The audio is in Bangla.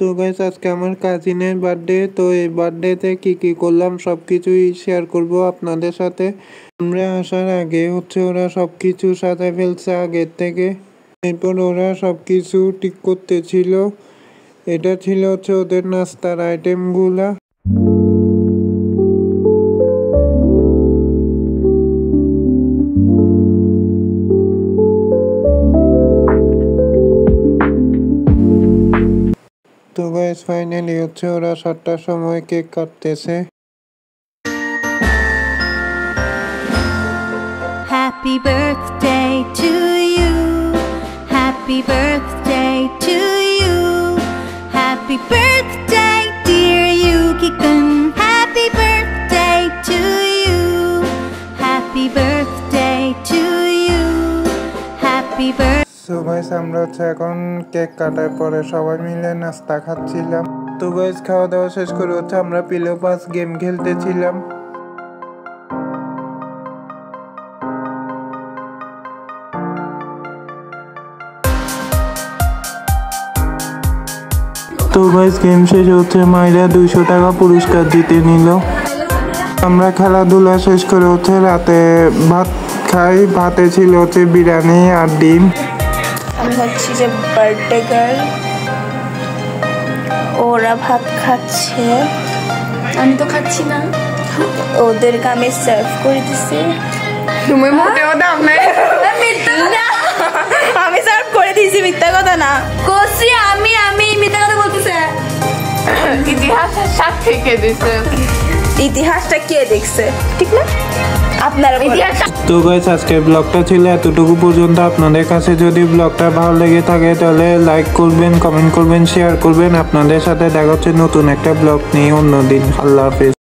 তো গাইস আজকে আমার কাজিনের বার্থডে। তো এই বার্থডেতে কি করলাম সবকিছুই শেয়ার করব আপনাদের সাথে। আমরা আসার আগে ওরা সবকিছু সাজায় ফেলছে আগের থেকে। এরপর ওরা সবকিছু ঠিক করতেছিল। এটা ছিল ওদের নাস্তার আইটেমগুলা। তো গাইস ফাইনালি ওরা 7টার সময় কেক কাটতেছে। Happy birthday to you. Happy birthday to you. Happy birthday dear Yuki-kun. Happy birthday to you. Happy birthday to you. Happy birthday. So guys আমরা এখন কেক কাটার পরে সবাই মিলে নাস্তা খাচ্ছিলাম। তো গাইস খাওয়া দাওয়া শেষ করে আমরা পিলো পাস গেম খেলতেছিলাম। তো গাইস গেম শেষ মাইরা 200 টাকা পুরস্কার জিতে নিল। আমরা খেলাধুলা শেষ করে রাতে ভাত খাই। ভাতে ছিল বিরিয়ানি আর ডিম। আমি হচ্ছি যে বার্থডে গার্ল, ওরা ভাত খাচ্ছে, আমি তো খাচ্ছি না। ওদেরকে আমি সার্ভ করে দিছি। তুমি মোটেও দাও নাই। আমি সার্ভ করে দিয়েছি, মিথ্যা কথা না কসি। আমি মিথ্যা কথা বলতেছে। ইতিহাসের সাক্ষী কে দিছে? ইতিহাসটা কে দেখছে, ঠিক না? আপনারা তো গাইস আজকের ব্লগটা ছিল এতটুকু পর্যন্ত। আপনাদের কাছে যদি ব্লগটা ভালো লেগে থাকে তাহলে লাইক করবেন, কমেন্ট করবেন, শেয়ার করবেন। আপনাদের সাথে দেখা হচ্ছে নতুন একটা ব্লগ নিয়ে অন্যদিন। আল্লাহ হাফেজ।